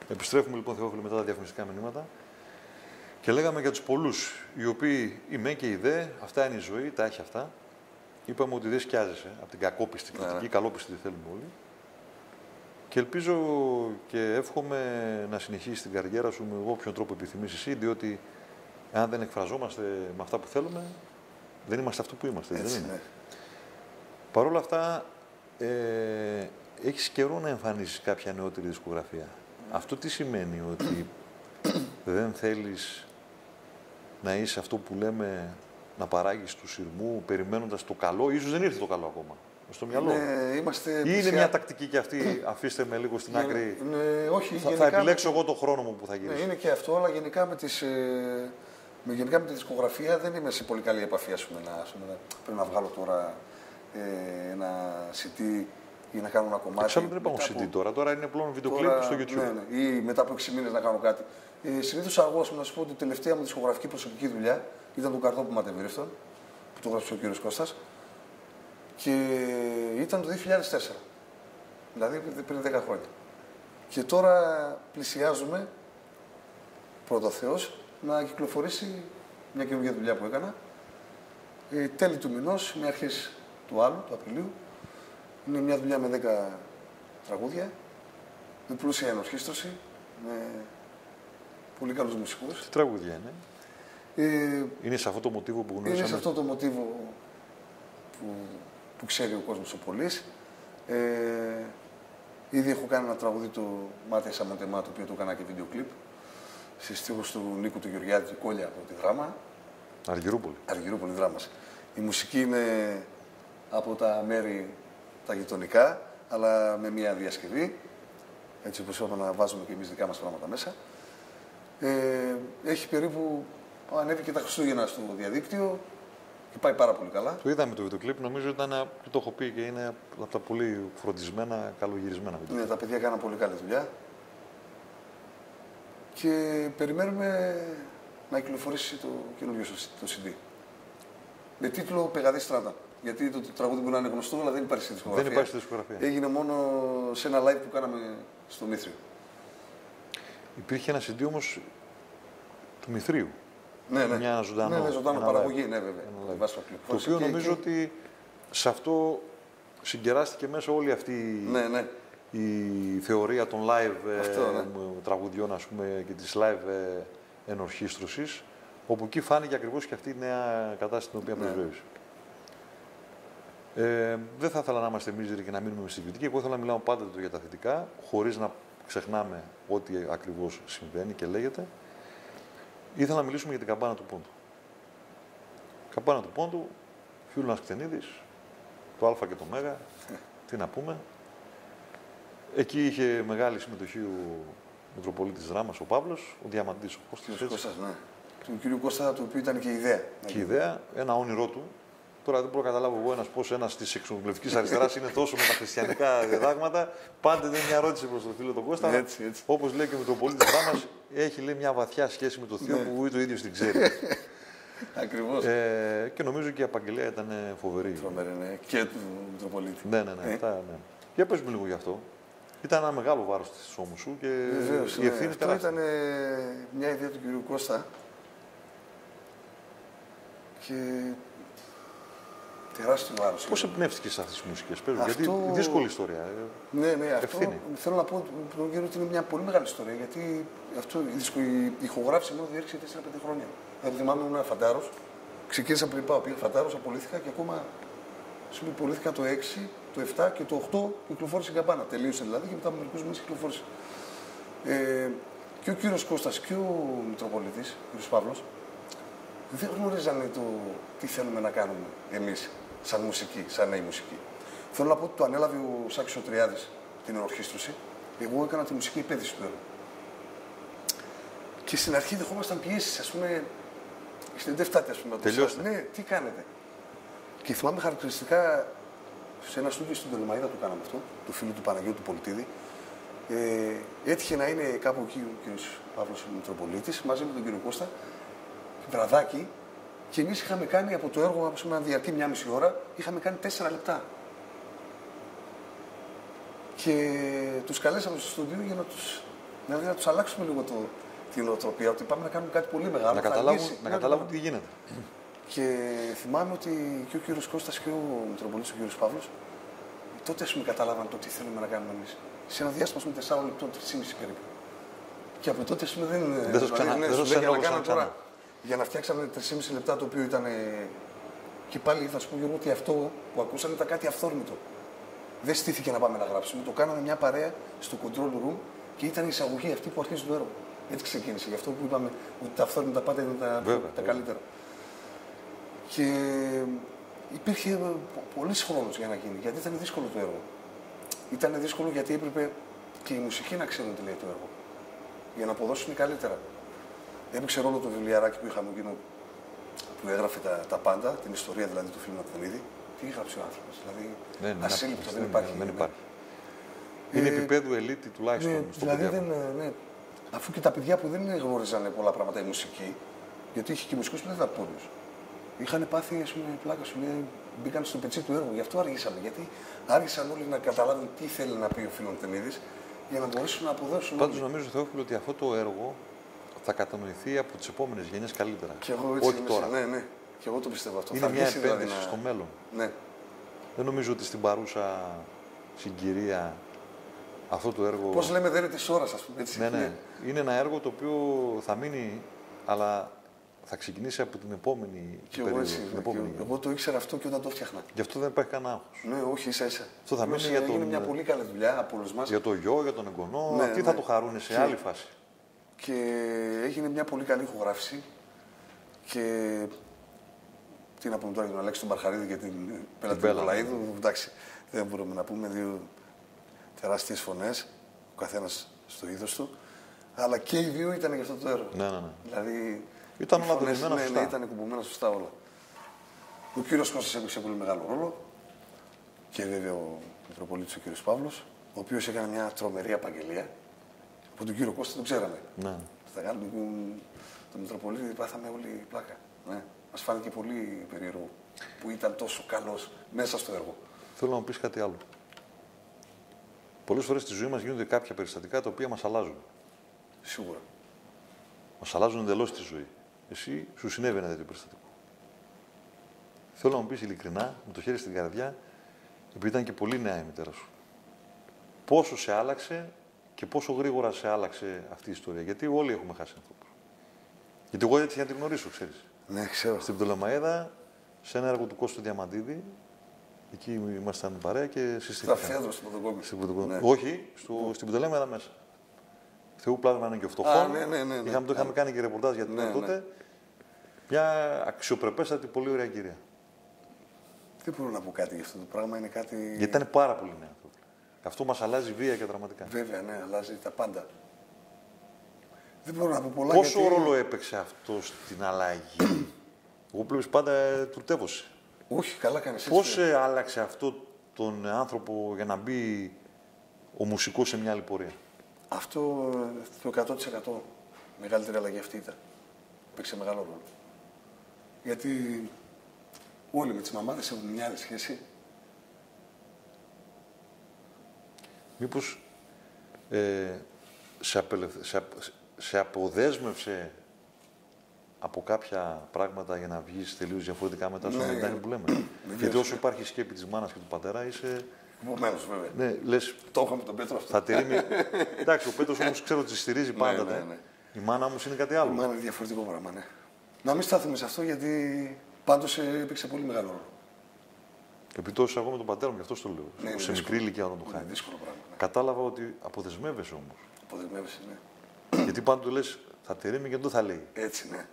Επιστρέφουμε λοιπόν, Θεόφιλε, μετά τα διαφημιστικά μηνύματα. Και λέγαμε για τους πολλούς, οι οποίοι η ΜΕ και η ΔΕ, αυτά είναι η ζωή, τα έχει αυτά. Είπαμε ότι δεν σκιάζεσαι από την κακόπιστη κριτική, καλόπιστη τη θέλουμε όλοι. Και ελπίζω και εύχομαι να συνεχίσεις την καριέρα σου με όποιον τρόπο επιθυμείς εσύ, διότι αν δεν εκφραζόμαστε με αυτά που θέλουμε, δεν είμαστε αυτό που είμαστε. Έτσι, δεν είναι. ναι. Παρ' όλα αυτά, έχεις καιρό να εμφανίσεις κάποια νεότερη δισκογραφία. Αυτό τι σημαίνει, ότι δεν θέλεις να είσαι αυτό που λέμε, να παράγεις του σειρμού, περιμένοντας το καλό, ίσως δεν ήρθε το καλό ακόμα, στο μυαλό. Είμαστε Ή είναι μια τακτική και αυτή, αφήστε με λίγο στην άκρη, όχι, θα επιλέξω εγώ το χρόνο μου που θα γυρίσω. Ναι, είναι και αυτό, αλλά γενικά γενικά με τη δισκογραφία δεν είμαι σε πολύ καλή επαφή, πρέπει να βγάλω τώρα ένα CD ή να κάνω ένα κομμάτι. Εξάλλου δεν υπάρχουν CD τώρα είναι πλέον βιντεοκλίπ στο YouTube. Ναι, ή μετά από 6 μήνες να κάνω κάτι. Συνήθως αργώς, να σου πω ότι η τελευταία μου δισκογραφική προσωπική δουλειά ήταν το Καρδό που Ματεβρίφτον, που το έγραψε ο κύριος Κώστας, και ήταν το 2004, δηλαδή πριν 10 χρόνια. Και τώρα πλησιάζουμε, πρώτα Θεός, να κυκλοφορήσει μια καινούργια δουλειά που έκανα. Τέλη του μηνός, με αρχές του άλλου, του Απριλίου. Είναι μια δουλειά με 10 τραγούδια, με πλούσια ενορχήστρωση, με πολύ καλούς μουσικούς. Τι τραγούδια είναι? Είναι σε αυτό το μοτίβο που γνωρίζαμε? Είναι σε αυτό το μοτίβο που ξέρει ο κόσμος ο πολύς. Ήδη έχω κάνει ένα τραγούδι του Μάτια Σαμοντεμά, το οποίο το έκανα και βίντεο κλιπ, σε στίχους του Νίκου του Γεωργιάδη του Κόλια από τη Δράμα. Αργυρούπολη. Αργυρούπολη, Δράμας. Η μουσική είναι από τα μέρη τα γειτονικά, αλλά με μια διασκευή, έτσι όπως είπαμε, να βάζουμε και εμείς δικά μας πράγματα μέσα. Έχει περίπου, ανέβηκε τα Χριστούγεννα στο διαδίκτυο και πάει πάρα πολύ καλά. Το είδαμε το βίντεο κλιπ, νομίζω ήταν, και το έχω πει, και είναι από τα πολύ φροντισμένα, καλογυρισμένα βίντεο. Ναι, τα παιδιά κάναν πολύ καλή δουλειά και περιμένουμε να κυκλοφορήσει το καινούργιο το CD. Με τίτλο Πεγαδή Στράτα. Γιατί το τραγούδι μπορεί να είναι γνωστό, αλλά δεν υπάρχει στη δισκογραφία. Δεν υπάρχει στη δισκογραφία. Έγινε μόνο σε ένα live που κάναμε στο Μήθριο. Υπήρχε ένα CD όμως του Μηθρίου. Ναι, ναι. Μια ζωντανό. Ναι, ζωντανό παραγωγή, ναι, βέβαια. Το οποίο νομίζω ότι σε αυτό συγκεράστηκε μέσα όλη αυτή η θεωρία των live τραγουδιών, ας πούμε, και της live ενορχήστρωσης, όπου εκεί φάνηκε ακριβώς και αυτή η νέα κατάσταση την οποία πρεσβεύει. Δεν θα ήθελα να είμαστε μίζεροι και να μείνουμε στην κριτική. Εγώ ήθελα να μιλάω πάντα για τα θετικά, χωρίς να ξεχνάμε ό,τι ακριβώς συμβαίνει και λέγεται. Ήθελα να μιλήσουμε για την Καμπάνα του Πόντου. Καμπάνα του Πόντου, Φιούλωνας Κτενίδης, το Α και το Μέγα, τι να πούμε. Εκεί είχε μεγάλη συμμετοχή ο Μητροπολίτης Δράμας, ο Παύλος, ο Διαμαντής, ο Κώστας. Ναι. Του κ. Κώστα, το οποίο ήταν και η ιδέα. Και η ιδέα, ένα όνειρό του. Τώρα δεν μπορώ να καταλάβω εγώ πώς ένας της εξοκοινοβουλευτικής αριστεράς είναι τόσο με τα χριστιανικά διδάγματα. Πάντα είναι μια ερώτηση προς τον φίλο τον Κώστα. Έτσι. Όπως λέει και ο Μητροπολίτης Δράμας, έχει, λέει, μια βαθιά σχέση με το Θείο που ούτε ο ίδιος την ξέρει. Ακριβώς. Και νομίζω και η απαγγελία ήταν φοβερή. Φοβερή, ναι. Και του Μητροπολίτη. Ναι. Για πες μου λίγο γι' αυτό. Ήταν ένα μεγάλο βάρος της ώμου σου και βεβαίως, η ευθύνη αυτό ήταν μια ιδέα του κ. Κώστα. Και τεράστιο βάρος. Πώς εμπνεύστηκες σε αυτές τις μουσικές, πες μου, γιατί δύσκολη ιστορία. Ναι, αυτό θέλω να πω τον κύριο ότι είναι μια πολύ μεγάλη ιστορία, γιατί η ηχογράφηση μόνο διήρξε 4-5 χρόνια. Δηλαδή θυμάμαι ήμουν φαντάρος, ξεκίνησα πριν πάω, πήγα φαντάρος, απολύθηκα και ακόμα απολύθηκα το 6, το 7 και το 8 κυκλοφόρησε η Καμπάνα. Τελείωσε δηλαδή και μετά από μερικούς μήνες κυκλοφόρησε. Και ο κύριος Κώστας και ο Μητροπολίτης, ο κύριος Παύλος, δεν γνωρίζανε τι θέλουμε να κάνουμε εμείς, σαν μουσική, σαν νέη μουσική. Θέλω να πω ότι το ανέλαβε ο Σάκης ο Τριάδης την ενορχήστρωση. Εγώ έκανα τη μουσική επένδυση του έργου. Και στην αρχή δεχόμασταν πιέσεις, ας πούμε, στην Τεφτάτη, ας πούμε. Τελειώστε. Ναι, τι κάνετε. Και θυμάμαι χαρακτηριστικά σε ένα στούντιο στην Τολεμαΐδα το κάναμε αυτό, του φίλου του Παναγιώτου Πολιτίδη. Έτυχε να είναι κάπου εκεί ο κ. Παύλος ο Μητροπολίτης μαζί με τον κύριο Κώστα, βραδάκι, και εμείς είχαμε κάνει από το έργο, ας πούμε, να διαρκεί 1,5 ώρα, είχαμε κάνει 4 λεπτά. Και τους καλέσαμε στο στούντιο για να τους Δηλαδή να του αλλάξουμε λίγο την νοοτροπία, ότι πάμε να κάνουμε κάτι πολύ μεγάλο. Να καταλάβουν τι γίνεται. Και θυμάμαι ότι και ο κύριος Κώστας και ο Μητροπολίτης, ο κύριος Παύλος, τότε ας πούμε καταλάβαν το τι θέλουμε να κάνουμε εμείς. Σε ένα διάστημα 4 λεπτών, 3,5 περίπου. Και από τότε ας πούμε δεν σας ξανά. Για να φτιάξαμε 3,5 λεπτά, το οποίο ήταν. Και πάλι θα σου πω, Γιώργο, ότι αυτό που ακούσαμε ήταν κάτι αυθόρμητο. Δεν στήθηκε να πάμε να γράψουμε. Το κάναμε μια παρέα στο control room και ήταν η εισαγωγή αυτή που αρχίζει το έργο. Έτσι ξεκίνησε. Γι' αυτό που είπαμε ότι τα αυθόρμητα πάντα ήταν τα καλύτερα. Και υπήρχε πολλή χρόνο για να γίνει, γιατί ήταν δύσκολο το έργο. Ήταν δύσκολο γιατί έπρεπε και οι μουσικοί να ξέρουν τι λέει το έργο. Για να αποδώσουν καλύτερα. Έπαιξε ρόλο το βιβλιαράκι που είχαμε εκείνο που έγραφε τα πάντα, την ιστορία δηλαδή του φίλου Ακτονίδη. Τι έγραψε ο άνθρωπο. Δηλαδή, ασύλληπτο, δεν υπάρχει. Είναι επίπεδου ελίτη τουλάχιστον. Ναι, δηλαδή αφού και τα παιδιά που δεν γνώριζαν πολλά πράγματα η μουσική, γιατί είχε και μουσικού που δεν ήταν πόνου. Είχαν πάθει, ας πούμε, πλάκα σου λέει, μπήκαν στο πετσί του έργου. Γι' αυτό άργησαμε. Γιατί άργησαν όλοι να καταλάβουν τι θέλει να πει ο φίλος Ακτονίδης για να μπορέσουν να αποδώσουν. Πάντως νομίζω, Θεόφιλο, ότι αυτό το έργο θα κατανοηθεί από τις επόμενες γενιές καλύτερα. Και εγώ έτσι όχι τώρα. Ναι. Και εγώ το πιστεύω αυτό. Είναι μια επένδυση στο μέλλον. Ναι. Δεν νομίζω ότι στην παρούσα συγκυρία αυτό το έργο. Πώς λέμε, δεν είναι της ώρας, ας πούμε. Έτσι. Ναι. Είναι ένα έργο το οποίο θα μείνει, αλλά θα ξεκινήσει από την επόμενη περίοδο. Εγώ το ήξερα αυτό και όταν το φτιάχνα. Γι' αυτό δεν υπάρχει κανένα άγχος. Ναι, όχι, ίσα-ίσα. Αυτό θα μείνει για είναι μια πολύ καλή δουλειά από όλους μας. Για το γιο, για τον εγγονό. Αυτοί θα το χαρούν σε άλλη φάση. Και έγινε μια πολύ καλή ηχογράφηση. Και τι να πούμε τώρα για τον Αλέξη τον Μπαρχαρίδη και την Πέλα του Λαΐδου. Εντάξει, δεν μπορούμε να πούμε, δύο τεράστιες φωνές, ο καθένας στο είδος του. Αλλά και οι δύο ήταν για αυτό το έργο. Ναι. Δηλαδή, ήταν όλα δομημένα σωστά. Ναι, ήταν κουμπωμένα σωστά όλα. Ο κύριος Κώστας έπαιξε πολύ μεγάλο ρόλο. Και βέβαια ο Μητροπολίτης ο κύριος Παύλος, ο οποίος έκανε μια τρομερή απαγγελία. Από τον κύριο Κώστα τον ξέραμε. Ναι. Στα Γάλλου τον Μητροπολίτη πάθαμε όλοι πλάκα. Ναι. Μας φάνηκε πολύ περίεργο που ήταν τόσο καλός μέσα στο έργο. Θέλω να μου πεις κάτι άλλο. Πολλές φορές στη ζωή μας γίνονται κάποια περιστατικά τα οποία μας αλλάζουν. Σίγουρα. Μας αλλάζουν εντελώς τη ζωή. Εσύ σου συνέβη ένα τέτοιο περιστατικό. Θέλω να μου πεις ειλικρινά, με το χέρι στην καρδιά, επειδή ήταν και πολύ νέα η μητέρα σου. Πόσο σε άλλαξε και πόσο γρήγορα σε άλλαξε αυτή η ιστορία. Γιατί όλοι έχουμε χάσει ανθρώπους. Γιατί εγώ έτσι για να την γνωρίσω, ξέρεις. Ναι, ξέρω. Στην Πτολεμαΐδα, σε ένα έργο του Κώστου Διαμαντίδη, εκεί ήμασταν παρέα και συστηθήκαμε. Στα Φέδρο, στην Πρωτοκόμη. Ναι. Όχι, στην Πτολεμαΐδα μέσα. Θεού πλάσμα είναι και ο φτωχόν. Ναι. Είχαμε κάνει και ρεπορτάζ για την τότε. Μια αξιοπρεπέστατη, πολύ ωραία κυρία. Δεν μπορώ να πω κάτι για αυτό το πράγμα. Είναι κάτι. Γιατί ήταν πάρα πολύ νέα. Αυτό μας αλλάζει βία και δραματικά. Βέβαια, ναι, αλλάζει τα πάντα. Δεν μπορώ να πω πολλά. Πόσο ρόλο έπαιξε αυτό στην αλλαγή. Εγώ βλέπεις πάντα τουρτεύωσε. Όχι, καλά κάνεις. Πώς άλλαξε αυτό τον άνθρωπο για να μπει ο μουσικός σε μια άλλη πορεία. Αυτό το 100% μεγαλύτερη αλλαγή αυτή ήταν. Παίξε μεγάλο ρόλο. Γιατί όλοι με τις μαμάδες έχουν μια άλλη σχέση. Μήπως σε αποδέσμευσε από κάποια πράγματα για να βγεις τελείως διαφορετικά μετά στο Μεϊντάνι που λέμε. Γιατί όσο υπάρχει σκέπη της μάνας και του πατέρα είσαι... Κουμπωμένος, βέβαια. Ναι, λες... Το είχαμε τον Πέτρο αυτό. Θα τηρεί... Εντάξει, ο Πέτρος όμως ξέρω ότι στηρίζει πάντα. Ναι. Η μάνα όμως είναι κάτι άλλο. Η μάνα είναι διαφορετικό πράγμα, ναι. Να μην στάθουμε σε αυτό γιατί πάντως έπαιξε πολύ μεγάλο ρόλο. Επειδή το εγώ με τον πατέρα μου, γι' αυτό το λέω. Ναι, σε μικρή ηλικία όταν το χάνει. Είναι δύσκολο πράγμα. Ναι. Κατάλαβα ότι αποδεσμεύεσαι όμως. Αποδεσμεύεσαι, ναι. Γιατί πάντα του λες, θα τηρήμει και δεν θα λέει. Έτσι, ναι.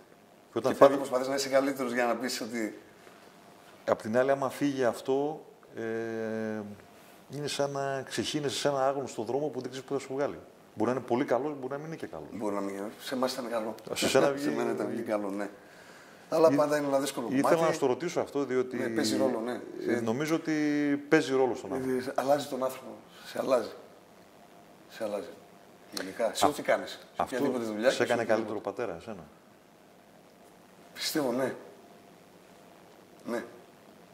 Και όταν πάντα προσπαθείς να είσαι καλύτερος για να πεις ότι. Απ' την άλλη, άμα φύγει αυτό, είναι σαν να ξεχύνεσαι σε ένα άγνωστο δρόμο που δεν ξέρεις πού θα σου βγάλει. Μπορεί να είναι πολύ καλό, μπορεί να μην είναι και καλό. Μπορεί να μην είναι. Σε εμάς ήταν καλό. Σε μένα ήταν πολύ καλό, ναι. Αλλά πάντα είναι ένα δύσκολο κομμάτι. Ήθελα να σου το ρωτήσω αυτό, διότι. Ναι, παίζει ρόλο, ναι. Νομίζω ότι παίζει ρόλο στον άνθρωπο. Αλλάζει τον άνθρωπο. Σε αλλάζει. Σε αλλάζει. Γενικά. Σε ό,τι κάνεις. Αυτό δουλειά. Σε έκανε καλύτερο πατέρα, εσένα. Πιστεύω, ναι. Ναι.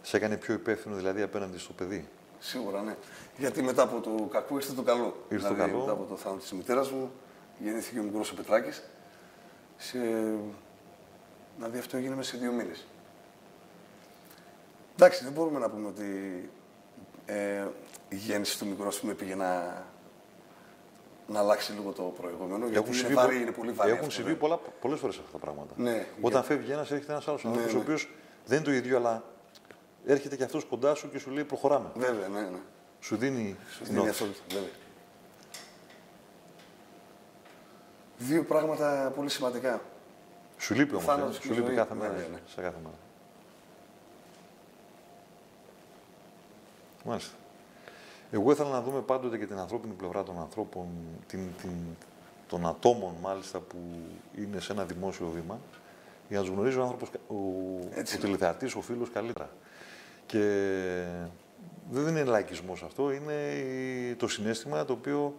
Σε έκανε πιο υπεύθυνο δηλαδή απέναντι στο παιδί. Σίγουρα, ναι. Γιατί μετά από το κακό ήρθε το καλό. Ήρθε το καλό. Μετά από το θάνατο της μητέρας μου, γεννήθηκε ο μικρός ο Πετράκης. Δηλαδή αυτό έγινε μέσα σε 2 μήνες. Εντάξει, δεν μπορούμε να πούμε ότι η γέννηση του μικρού πήγε να αλλάξει λίγο το προηγούμενο. Γιατί είναι πολύ βαρύ. Έχουν συμβεί πολλές φορές αυτά τα πράγματα. Ναι, όταν φεύγει ένας, έρχεται ένας άλλος άνθρωπος, ο οποίος δεν είναι το ίδιο, αλλά έρχεται και αυτός κοντά σου και σου λέει προχωράμε. Βέβαια, ναι. Σου δίνει την όθηση. Δύο πράγματα πολύ σημαντικά. Σου λείπει όμως, σου λείπει κάθε μέρα. Ναι. Σε κάθε μέρα. Μάλιστα. Εγώ ήθελα να δούμε πάντοτε και την ανθρώπινη πλευρά των ανθρώπων, των ατόμων μάλιστα που είναι σε ένα δημόσιο βήμα, για να τους γνωρίζει ο άνθρωπος, ο τηλεθεατής, ο φίλος καλύτερα. Και δεν είναι λαϊκισμός αυτό, είναι το συναίσθημα το οποίο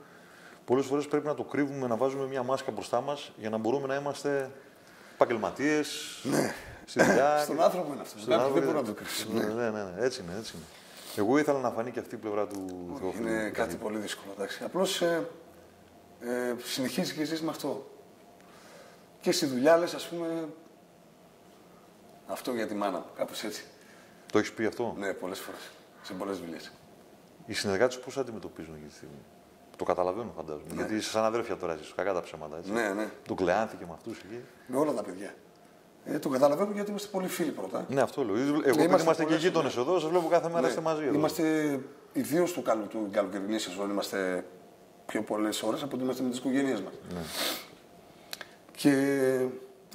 πολλές φορές πρέπει να το κρύβουμε, να βάζουμε μια μάσκα μπροστά μας για να μπορούμε να είμαστε επαγγελματίες, στη δουλειά. Στον άνθρωπο είναι αυτό. Δεν μπορούμε να το κρύψουμε. Ναι, έτσι είναι. Εγώ ήθελα να φανεί και αυτή η πλευρά του Θεόφιλου. Είναι κάτι πολύ δύσκολο. Απλώς συνεχίζει και ζεις με αυτό. Και στη δουλειά λες, ας πούμε, αυτό για τη μάνα μου, κάπως έτσι. Το έχεις πει αυτό? Ναι, πολλές φορές. Σε πολλές δουλειές. Οι συνεργάτες πώς αντιμετωπίζουν αυτή τη στιγμή? Το καταλαβαίνω, φαντάζομαι. Ναι. Γιατί είσαι σαν αδέρφια τώρα, ζεις κακά τα ψέματα. Έτσι. Ναι. Το κλεάνθηκε με αυτούς εκεί. Με όλα τα παιδιά. Το καταλαβαίνω γιατί είμαστε πολύ φίλοι πρώτα. Ναι, αυτό λέω. Εγώ είμαστε και γείτονες εδώ, σας βλέπω κάθε μέρα είστε μαζί εδώ. Είμαστε, ιδίως του καλοκαιρινή σεζόν, είμαστε πιο πολλές ώρες από ότι είμαστε με τις οικογένειές μας. Ναι. Και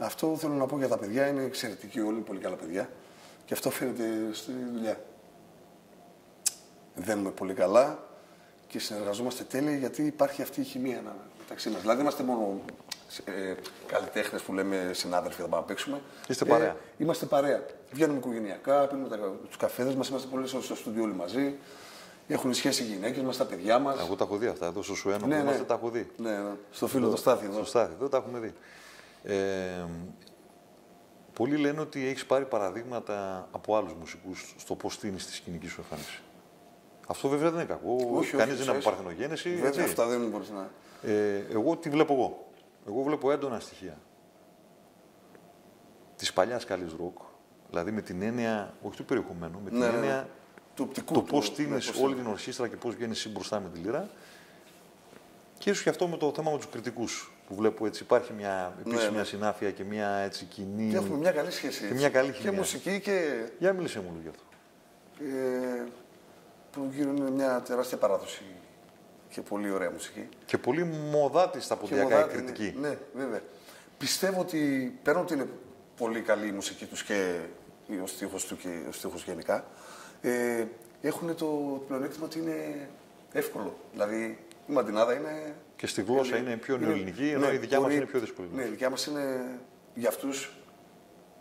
αυτό θέλω να πω για τα παιδιά, είναι εξαιρετικοί όλοι, πολύ καλά παιδιά. Και αυτό φαίνεται στη δουλειά. Δένουμε πολύ καλά και συνεργαζόμαστε τέλεια γιατί υπάρχει αυτή η χημεία μεταξύ μας. Δηλαδή, είμαστε μόνο καλλιτέχνες που λέμε συνάδελφοι, θα πάμε να παίξουμε. Είστε παρέα. Είμαστε παρέα. Βγαίνουμε οικογενειακά, πίνουμε τους καφέδες μας, είμαστε πολλές ώρες στο στούντιο όλοι μαζί. Έχουν σχέση οι γυναίκες μας, τα παιδιά μας. Εγώ τα έχω δει αυτά. Εδώ στο Σουένο που είμαστε, τα έχω δει. Ναι. Στο φίλο το Στάθη εδώ. Στο Στάθη, εδώ τα έχουμε δει. Πολλοί λένε ότι έχεις πάρει παραδείγματα από άλλους μουσικούς στο πώς στείνεις τη σκηνική σου εμφάνιση. Αυτό βέβαια δεν είναι κακό. Κανείς δεν είναι από παρθενογέννηση. Βέβαια, αυτά δεν μπορείς να. Εγώ τι βλέπω εγώ. Εγώ βλέπω έντονα στοιχεία της παλιάς καλής ροκ, δηλαδή με την έννοια, όχι του περιεχομένου, με την έννοια το πώς στείνεις όλη την ορχήστρα και πώς βγαίνεις εσύ μπροστά με τη λύρα. Και ίσως και αυτό με το θέμα με τους κριτικούς, που βλέπω έτσι υπάρχει μια συνάφεια και μια έτσι κοινή. Και έχουμε μια καλή σχέση. Και μια καλή χημεία. Και μουσική και. Για μίλησέ μου λίγο γι' αυτό. Που γύρω είναι μια τεράστια παράδοση και πολύ ωραία μουσική. Και πολύ μοδάτη στα ποντιακά η κριτική. Ναι, βέβαια. Πιστεύω ότι πέραν ότι είναι πολύ καλή η μουσική τους και ο στίχος του και ο στίχος γενικά, έχουν το πλεονέκτημα ότι είναι εύκολο. Δηλαδή η μαντινάδα είναι. Και στη γλώσσα είναι πιο νεοελληνική, ενώ η δικιά μας είναι πιο δύσκολη. Ναι, η δικιά μας είναι για αυτούς.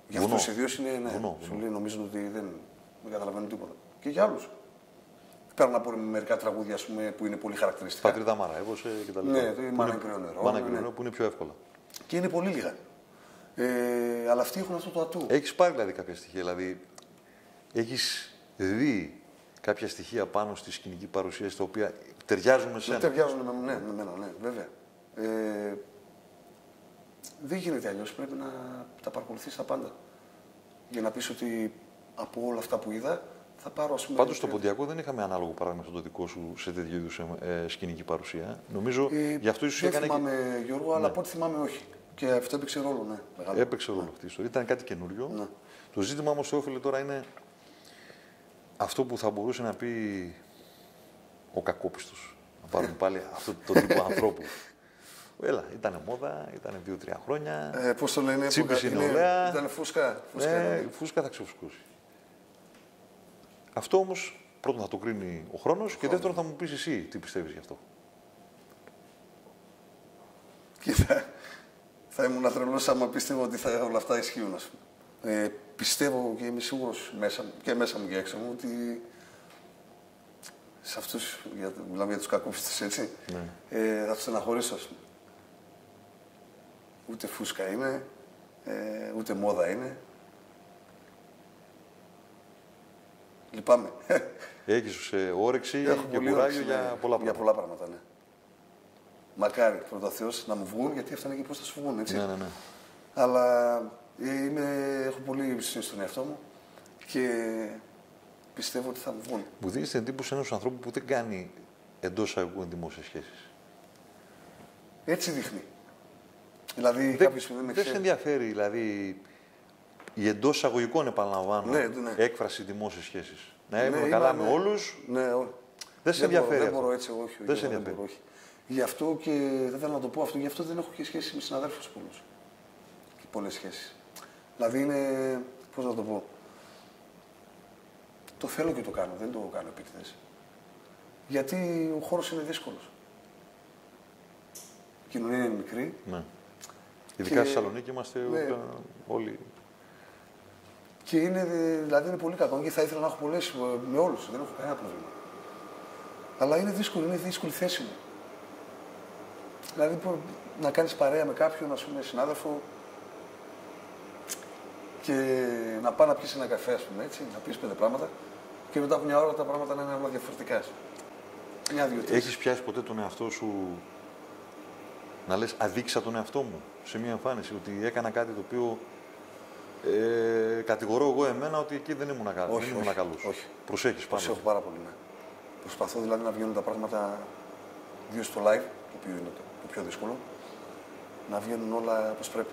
Για αυτούς ιδίως είναι. Ναι, σου λέει νομίζω ότι δεν καταλαβαίνουν τίποτα. Και για άλλους. Πέρα από μερικά τραγούδια που είναι πολύ χαρακτηριστικά. Πατρίδα Μαραέβωσε και τα λοιπά. Ναι, το Μάνα Κρύο Νερό. Μάνα Κρύο Νερό που είναι πιο εύκολα. Και είναι πολύ λίγα. Αλλά αυτοί έχουν αυτό το ατού. Έχεις πάρει δηλαδή κάποια στοιχεία, δηλαδή έχεις δει κάποια στοιχεία πάνω στη σκηνική παρουσίαση τα οποία ταιριάζουν με σένα. Ταιριάζουν με μένα, ναι, βέβαια. Δεν γίνεται αλλιώς. Πρέπει να τα παρακολουθείς τα πάντα. Για να πεις ότι από όλα αυτά που είδα. Πάντως στο ποντιακό δεν είχαμε ανάλογο παράδειγμα στο δικό σου σε τέτοιου είδους σκηνική παρουσία. Νομίζω γι' αυτό ίσως έκανε. Δεν θυμάμαι, Γιώργο, αλλά από ό,τι θυμάμαι όχι. Και αυτό έπαιξε ρόλο, ναι. Μεγάλο. Έπαιξε ρόλο αυτή η ιστορία. Ήταν κάτι καινούριο. Ναι. Το ζήτημα όμως, Θεόφιλε, τώρα είναι αυτό που θα μπορούσε να πει ο κακόπιστος. Να πάρουμε πάλι αυτόν τον τύπο ανθρώπου. Έλα, ήταν μόδα, ήταν 2-3 χρόνια. Πώς το λένε, τσίπησε η νεολαία. Ήταν φούσκα. Φούσκα θα ξεφουσκώσει. Αυτό όμως πρώτον θα το κρίνει ο χρόνος και δεύτερον θα μου πεις εσύ τι πιστεύεις γι' αυτό. Κοίτα, θα ήμουν τρελός άμα πίστευα ότι όλα αυτά ισχύουν. Ας πούμε. Πιστεύω και είμαι σίγουρος μέσα μου και έξω μου ότι σε αυτούς, μιλάμε για τους κακόπιστους, έτσι, θα τους στεναχωρήσω. Ούτε φούσκα είναι, ούτε μόδα είναι. Λυπάμαι. Έχεις όρεξη και κουράγιο για πολλά πράγματα. Για πολλά πράγματα, ναι. μακάρι πρώτα Θεός να μου βγουν, γιατί αυτά είναι και πώς θα σου βγουν, έτσι. Ναι, ναι, ναι. Αλλά έχω πολύ εμπιστοσύνη στον εαυτό μου και πιστεύω ότι θα μου βγουν. Μου δίνει την εντύπωση ενός ανθρώπου που δεν κάνει εντός εισαγωγικών δημόσιες σχέσεις. Έτσι δείχνει. Δηλαδή, κάποιος που δεν με Δεν ξέρει. σε ενδιαφέρει, δηλαδή, η εντός εισαγωγικών, επαναλαμβάνω, Ναι, ναι. έκφραση δημόσιες σχέσεις. Να είμαι Ναι, καλά ναι. με όλους. Ναι, Δεν σε ενδιαφέρει. Δεν αυτό. μπορώ έτσι, όχι. Δεν σε ενδιαφέρει. Μπορώ, όχι. Γι' αυτό και δεν θέλω να το πω αυτό, γι' αυτό δεν έχω και σχέση με συναδέλφους πολλούς. Και πολλές σχέσεις. Δηλαδή είναι, πώς να το πω, το θέλω και το κάνω, δεν το κάνω επίτηδες. Γιατί ο χώρος είναι δύσκολος. Η κοινωνία είναι μικρή. Ναι. Ειδικά στη Θεσσαλονίκη είμαστε Ναι. όλοι. Και δηλαδή είναι πολύ κακό και θα ήθελα να έχω πολλές με όλους, δεν έχω κανένα πρόβλημα. Αλλά είναι δύσκολη θέση μου. Δηλαδή να κάνεις παρέα με κάποιον, ας πούμε, συνάδελφο και να πάει να πιεις ένα καφέ, ας πούμε, έτσι, να πεις 5 πράγματα και μετά από μια ώρα τα πράγματα να είναι όλα διαφορετικά. Μια, δύο, τρεις. Έχεις πιάσει ποτέ τον εαυτό σου να λες αδίκησα τον εαυτό μου σε μια εμφάνιση, ότι έκανα κάτι το οποίο κατηγορώ εγώ εμένα ότι εκεί δεν ήμουν καλός. Όχι, όχι. Προσέχεις πάντα. Προσέχω πάρα πολύ, ναι. Προσπαθώ δηλαδή να βγαίνουν τα πράγματα δύο στο live, το οποίο είναι το πιο δύσκολο, να βγαίνουν όλα όπως πρέπει.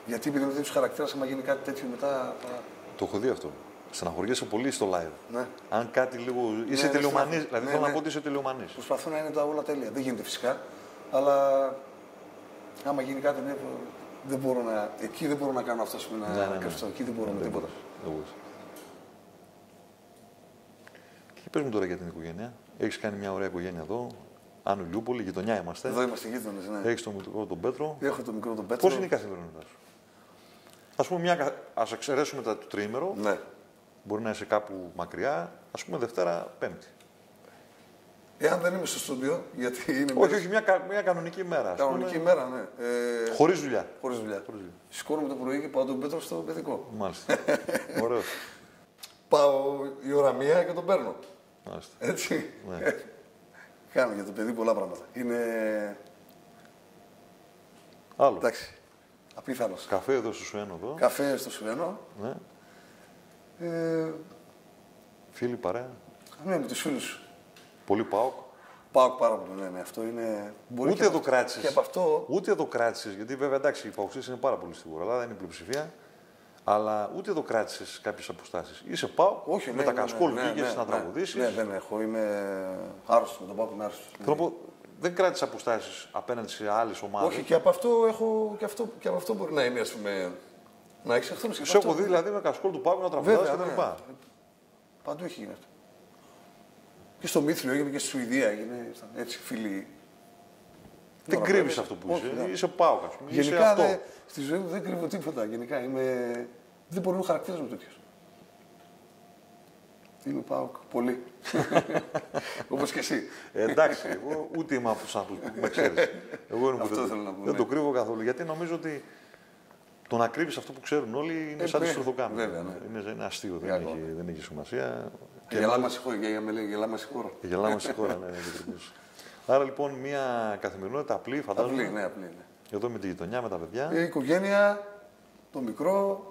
Γιατί επειδή είναι τέτοιος χαρακτήρας, άμα γίνει κάτι τέτοιο μετά. Το έχω δει αυτό. Στεναχωριέσαι πολύ στο live. Ναι. Αν κάτι λίγο. Είσαι τελειομανής. Δηλαδή θέλω να πω ότι είσαι τελειομανής. Προσπαθώ να είναι τα όλα τέλεια. Δεν γίνεται φυσικά. Αλλά άμα γίνει κάτι, ναι, δεν μπορώ να. Εκεί δεν μπορώ να κάνω αυτό να κρυφτώ. Εκεί δεν μπορώ με τίποτα. Και πες μου τώρα για την οικογένεια. Έχεις κάνει μια ωραία οικογένεια εδώ. Άνω Ηλιούπολη, γειτονιά είμαστε. Εδώ είμαστε γείτονες, ναι. Έχεις τον μικρό τον Πέτρο. Έχω τον μικρό τον Πέτρο. Πώς είναι η καθημερινότητά σου? Ας πούμε, ας εξαιρέσουμε το τριήμερο. Ναι. Μπορεί να είσαι κάπου μακριά. Ας πούμε Δευτέρα, Πέμπτη. Εάν δεν είμαι στο στούντιο, γιατί είναι. Όχι, μια κανονική μέρα. Κανονική μέρα, ναι. Χωρίς δουλειά. Χωρίς δουλειά. Σηκώνομαι το πρωί και πάω τον Πέτρο στο παιδικό. Μάλιστα. Ωραίο. Πάω η ώρα 1 και τον παίρνω. Μάλιστα. Έτσι. Ναι. Κάνω για το παιδί πολλά πράγματα. Είναι. Άλλο. Εντάξει. Απίθανος. Καφέ εδώ στο Σουένο εδώ. Καφέ στο Σουένο. Ναι. Φίλοι παρέα. Ναι, με τους φίλους. Πολύ ΠΑΟΚ. ΠΑΟΚ πάρα πολύ, ναι. Αυτό είναι. Μπορεί Ούτε εδώ κράτησες. Και από αυτό. Ούτε εδώ κράτησες, γιατί βέβαια εντάξει, οι ΠΑΟΚΣΙΣ είναι πάρα πολύ στη χώρα, αλλά δεν είναι η πλειοψηφία. Αλλά ούτε εδώ κράτησες κάποιες αποστάσεις. Είσαι ΠΑΟΚ, Όχι, με τα κασκόλ πήγες να τραγουδήσεις. Ναι, δεν έχω. Είμαι άρρωστος με τον ΠΑΟΚ, είμαι άρρωστος. Θέλω να πω, δεν κράτησες αποστάσεις απέναντι σε άλλες ομάδες. Όχι, και από αυτό έχω. Και από αυτό μπορεί να είναι, ας πούμε. Να έχεις εχθρούς. Σε έχω δει δηλαδή με κασκόλ του ΠΑΟΚ να τραγουδάς κτλ. Παντού έχει γίνει αυτό. Και στο Μήθριο έγινε και στη Σουηδία έγινε. Έτσι, φίλοι. Δεν κρύβεις αυτό που είσαι. Ναι. Είσαι ΠΑΟΚ, ας πούμε. Γενικά στη ζωή μου δεν κρύβω τίποτα. Γενικά δεν μπορεί να χαρακτηρίζω με τέτοιο. Είμαι ΠΑΟΚ πολύ. Όπως και εσύ. Εντάξει, εγώ ούτε είμαι από τους που με ξέρεις. Εγώ είναι Αυτό που θέλω να πω, δεν ναι. το κρύβω καθόλου. Γιατί νομίζω ότι το να κρύβεις αυτό που ξέρουν όλοι είναι σαν τη στρουθοκάμερα. Βέβαια, ναι. Είναι αστείο, δεν έχει σημασία. Και γελάμε στη χώρα, γελάμε στη χώρα. Γελάμε στη χώρα, ναι, Άρα λοιπόν μια καθημερινότητα απλή, φαντάζομαι. Απλή, ναι, απλή. Ναι. Εδώ με τη γειτονιά, με τα παιδιά. Η οικογένεια, το μικρό,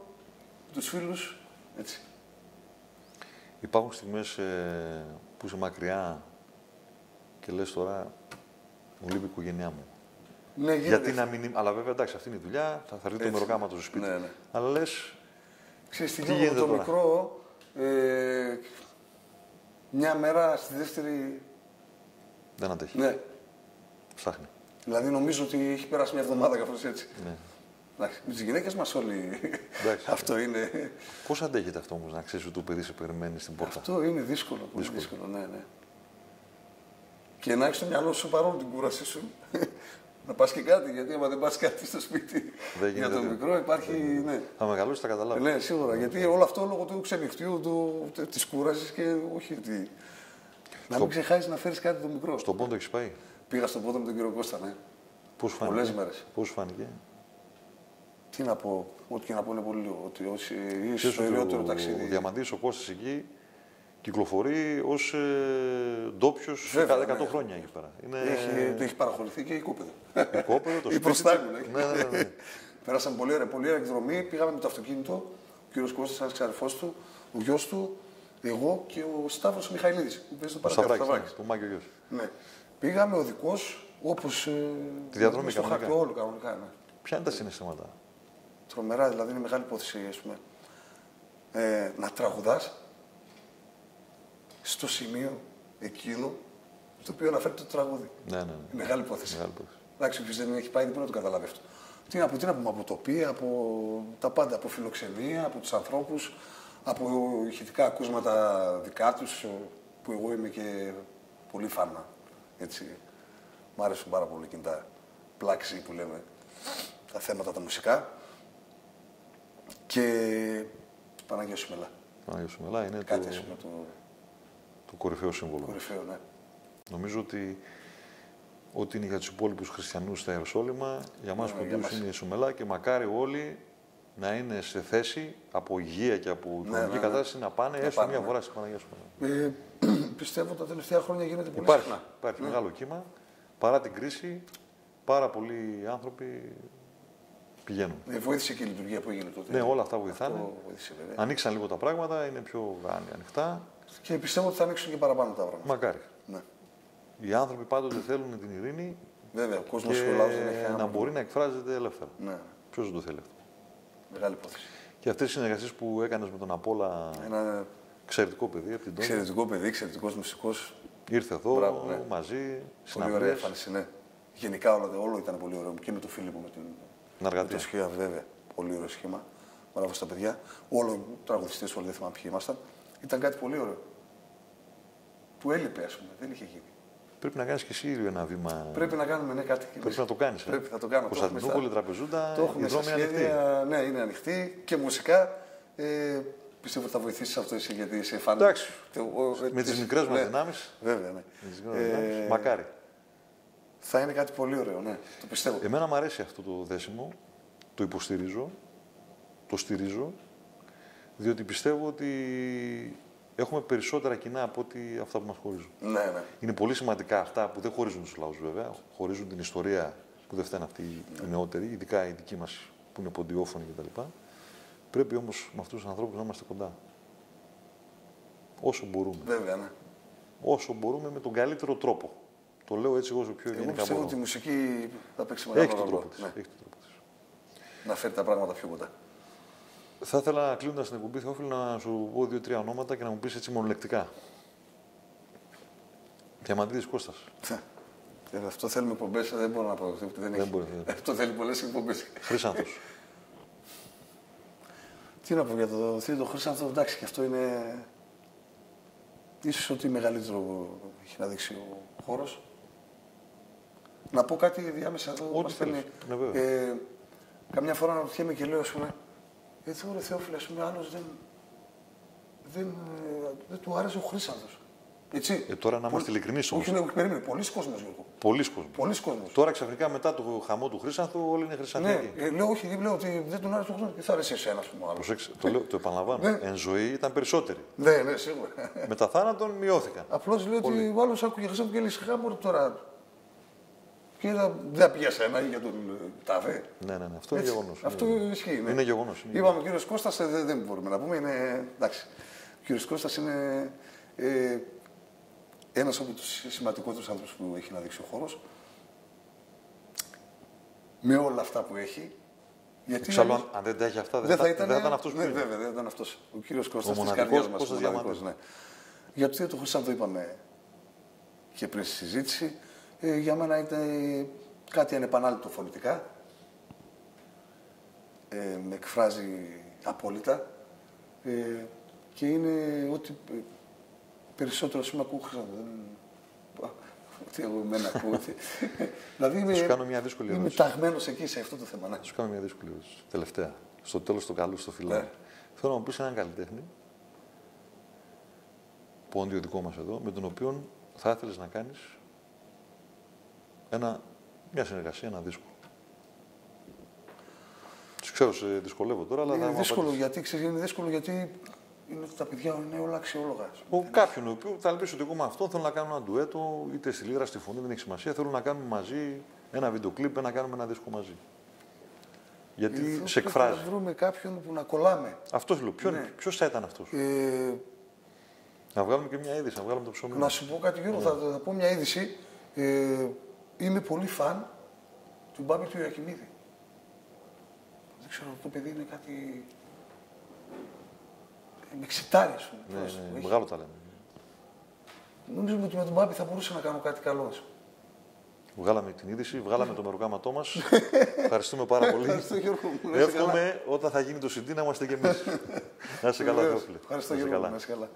τους φίλους, έτσι. Υπάρχουν στιγμές που είσαι μακριά και λες τώρα μου λείπει η οικογένειά μου. Ναι, Γιατί να μην. Αλλά βέβαια εντάξει, αυτή είναι η δουλειά, θα έρθει το μεροκάματο στο σπίτι. Ναι, ναι. Αλλά λες. Ξέρεις τι γίνεται γίνεται το τώρα? μικρό, μια μέρα στη δεύτερη. Δεν αντέχει. Ναι. Ψάχνει. Δηλαδή νομίζω ότι έχει περάσει μια εβδομάδα κάπως έτσι. Ναι. Εντάξει, με τις γυναίκες μας όλοι. Εντάξει. Αυτό είναι. Πώς αντέχετε αυτό όμως να ξέρεις ότι το παιδί σε περιμένει στην πόρτα? Αυτό είναι δύσκολο. Πολύ δύσκολο, ναι, ναι. Και να έχεις στο μυαλό σου παρόλο την κούρασή σου. Να πας και κάτι, γιατί άμα δεν πας κάτι στο σπίτι για τον μικρό υπάρχει. Ναι. Θα μεγαλώσει, θα καταλάβει. Ναι, σίγουρα. Γιατί όλο αυτό λόγω του ξενυχτιού, της κούρασης και όχι ότι. Να μην ξεχάσεις να φέρεις κάτι το μικρό. Στον Πόντο έχεις πάει? Πήγα στον Πόντο με τον κύριο Κώστα, ναι. Πώς φάνηκε? Πολλές μέρες. Πώς φάνηκε? Τι να πω, ό,τι και να πω είναι πολύ λίγο. Ότι είναι στο ιδιαίτερο ταξίδι. Ο Διαμαντής ο Κώστας εκεί κυκλοφορεί ως ντόπιος 100 χρόνια εκεί πέρα. Έχει παραχωρηθεί και η Κόπεδο. Η Κόπεδο, το η σπίτι. Προστάγου. Ναι. Πέρασαν πολύ ωραία εκδρομή. Πήγαμε με το αυτοκίνητο. Ο κύριος Κώστας, ένας ξαδερφός του, ο γιος του, εγώ και ο Σταύρος Μιχαηλίδης. Που παίζει το Σταυράκης. Το Μάκη ο γιος. Ναι. Πήγαμε οδικός όπως. Τη διαδρομή στο χάρτη όλο κανονικά. Ναι. Ποια είναι τα συναισθήματα? Τρομερά, δηλαδή είναι μεγάλη υπόθεση, ας πούμε. Να τραγουδάς στο σημείο εκείνο στο οποίο αναφέρεται το τραγούδι. Ναι. Μεγάλη υπόθεση. Εντάξει, όποιος δεν έχει πάει δεν μπορεί να το καταλάβει αυτό. Τι να πούμε, από τοπία, από τα πάντα, από φιλοξενία, από τους ανθρώπους, από ηχητικά ακούσματα δικά τους, που εγώ είμαι και πολύ φάνα. Έτσι. Μ' άρεσουν πάρα πολύ εκείνα τα πλάξη που λέμε, τα θέματα τα μουσικά. Και Παναγία Σουμελά. Παναγία Σουμελά είναι το κορυφαίο σύμβολο. Κορυφαίο, ναι. Νομίζω ότι ό,τι είναι για τους υπόλοιπους χριστιανούς στα Ιεροσόλυμα, για μας κοντούς είναι η Σουμελά και μακάρι όλοι να είναι σε θέση από υγεία και από οικονομική κατάσταση να πάνε έστω μια φορά στην Παναγία Σουμελά. Πιστεύω τα τελευταία χρόνια γίνεται πολύ συχνά. Υπάρχει μεγάλο κύμα. Παρά την κρίση, πάρα πολλοί άνθρωποι πηγαίνουν. Βοήθησε και η λειτουργία που έγινε τότε. Ναι, όλα αυτά βοηθάνε. Ανοίξαν λίγο τα πράγματα, είναι πιο ανοιχτά. Και πιστεύω ότι θα ανοίξουν και παραπάνω τα πράγματα. Μακάρι. Ναι. Οι άνθρωποι πάντοτε θέλουν την ειρήνη. Βέβαια, ο κόσμος και ο λαός δεν έχει να μπορεί να εκφράζεται ελεύθερα. Ναι. Ποιος δεν το θέλει αυτό? Μεγάλη υπόθεση. Και αυτές οι συνεργασίες που έκανες με τον Απόλλα. Ένα εξαιρετικό παιδί από την Τόνια. Εξαιρετικό παιδί, εξαιρετικός μουσικός. Ήρθε εδώ. Μπράβο, ναι. Μαζί. Πολύ ωραία εμφάνιση, ναι. Γενικά όλο ήταν πολύ ωραίο. Και με τον Φίλιππο, με το σχήμα, βέβαια. Πολύ ωραίο σχήμα. Μπράβο στα παιδιά. Όλοι οι τραγουδιστές, όλοι δεν θυμάμαι ποιοι ήμασταν. Ήταν κάτι πολύ ωραίο. Που έλειπε, ας πούμε. Δεν είχε γίνει. Πρέπει να κάνεις και εσύ ένα βήμα. Πρέπει να κάνουμε κάτι. Πρέπει να το κάνεις. Πρέπει να το κάνω. Κωνσταντινούπολη, Τραπεζούντα, το έχουμε στα σχέδια. Ναι, είναι ανοιχτή και μουσικά. Πιστεύω ότι θα βοηθήσει αυτό εσύ γιατί είσαι φαν. Εντάξει. Με τις μικρές μας δυνάμεις. Βέβαια, ναι. Μακάρι. Θα είναι κάτι πολύ ωραίο, ναι. Το πιστεύω. Εμένα μου αρέσει αυτό το δέσιμο. Το υποστηρίζω. Το στηρίζω. Διότι πιστεύω ότι έχουμε περισσότερα κοινά από ότι αυτά που μας χωρίζουν. Ναι. Είναι πολύ σημαντικά αυτά που δεν χωρίζουν τους λαούς, βέβαια. Χωρίζουν την ιστορία που δεν φταίνουν αυτοί οι νεότεροι, ειδικά οι δικοί μας που είναι ποντιόφωνοι κτλ. Πρέπει όμως με αυτούς τους ανθρώπους να είμαστε κοντά. Όσο μπορούμε. Βέβαια, ναι. Όσο μπορούμε με τον καλύτερο τρόπο. Το λέω έτσι όσο πιο ευγενικά μπορώ. Εγώ πιστεύω ότι η μουσική θα παίξει μεγάλο ρόλο. Έχει τον τρόπο της. Να φέρει τα πράγματα πιο κοντά. Θα ήθελα κλείνοντας την εκπομπή, Θεόφιλε, να σου πω 2-3 ονόματα και να μου πεις έτσι μονολεκτικά. Διαμαντίδης Κώστας. Αυτό θέλουμε εκπομπές, δεν μπορώ να πω. Δεν μπορεί. Αυτό θέλει πολλές εκπομπές. Χρύσανθος. Τι να πω για το θείο το Χρύσανθο, εντάξει, και αυτό είναι ίσως ότι μεγαλύτερο έχει να δείξει ο χώρος. Να πω κάτι διάμεσα εδώ. Ό,τι θέλεις. Καμιά φορά αναρωτιέμαι και λέω, ας πούμε, εδώ ρε Θεόφιλε, ας πούμε, άλλος δεν του άρεσε ο Χρύσανθος. Έτσι. Τώρα να είμαστε ειλικρινείς όμως. Όχι, περίμενε. Πολλοί κόσμος, Γιώργο. Πολλοί κόσμος. Τώρα ξαφνικά μετά το χαμό του Χρύσανθου όλοι είναι χρυσανθικοί. Ναι, λέω ότι δεν τον άρεσε ο Χρύσανθος. Τι θα αρέσει εσένα, ας πούμε. Προσέξτε, το επαναλαμβάνω. Ναι. Εν ζωή ήταν περισσότεροι. Ναι, σίγουρα. Μετά θάνατον μειώθηκαν. Απλώς λέω ότι ο άλλος άκουγε Χρύσανθο και λέει χάμορ τώρα. Και δεν πήγε σένα ή για τον Ταβέ. Ναι. Αυτό είναι γεγονός. Αυτό ισχύει. Είναι γεγονός. Είπαμε ο κύριος Κώστας, δεν μπορούμε να πούμε. Εντάξει. Ο κύριος Κώστας είναι ένας από τους σημαντικότερους άνθρωπους που έχει να δείξει ο χώρος. Με όλα αυτά που έχει. Εξάλλου, αν δεν τα έχει αυτά, δεν θα ήταν αυτός που είναι. Βέβαια, δεν ήταν αυτός. Ο κύριος Κώστας της καρδιάς μας. Ναι. Για το του Χρυσάνθου είπαμε και πριν στη συζήτηση. Για μένα ήταν κάτι ανεπανάληπτο φωνητικά. Με εκφράζει απόλυτα. Και είναι ό,τι περισσότερο σήμερα ακούω Χρυσάνθο. Τι εγώ εμένα ακούω. Δηλαδή σου κάνω μια δύσκολη ερώτηση. Είμαι ταγμένος εκεί σε αυτό το θέμα. Ναι. Σου κάνω μια δύσκολη ερώτηση. Τελευταία. Στο τέλος του καλού, στο φιλό. Ναι. Θέλω να μου πεις έναν καλλιτέχνη, πόντιο δικό μας εδώ, με τον οποίο θα ήθελες να κάνεις μια συνεργασία, ένα δίσκο. Ξέρω, σε δυσκολεύω τώρα, αλλά είναι δύσκολο γιατί είναι ότι τα παιδιά είναι όλα αξιόλογα. Κάποιον ο οποίο θα πει ότι εγώ με αυτόν θέλω να κάνω ένα ντουέτο, είτε στη λίρα, στη φωνή, δεν έχει σημασία. Θέλω να κάνουμε μαζί ένα βίντεο κλιπ, να κάνουμε ένα δίσκο μαζί. Γιατί σε εκφράζει. Να βρούμε κάποιον που να κολλάμε. Αυτό λέω. Ποιος θα ήταν αυτός. Να βγάλουμε και μια είδηση, να βγάλουμε το ψωμί. Να σου πω κάτι, Γιώργο, θα πω μια είδηση. Είμαι πολύ φαν του Μπάμπη του Ιακημίδη. Δεν ξέρω, το παιδί είναι κάτι. Με εξητάρει, ας πούμε. Ναι, μεγάλο ταλέντο. Νομίζω ότι με τον Μπάμπη θα μπορούσα να κάνω κάτι καλό. Βγάλαμε την είδηση, βγάλαμε το μεροκάματό μας. Ευχαριστούμε πάρα πολύ. Εύχομαι όταν θα γίνει το CD να είμαστε κι εμείς. Να είσαι καλά, Θεόφιλε. Ευχαριστώ, Γιώργο. Να είσαι καλά.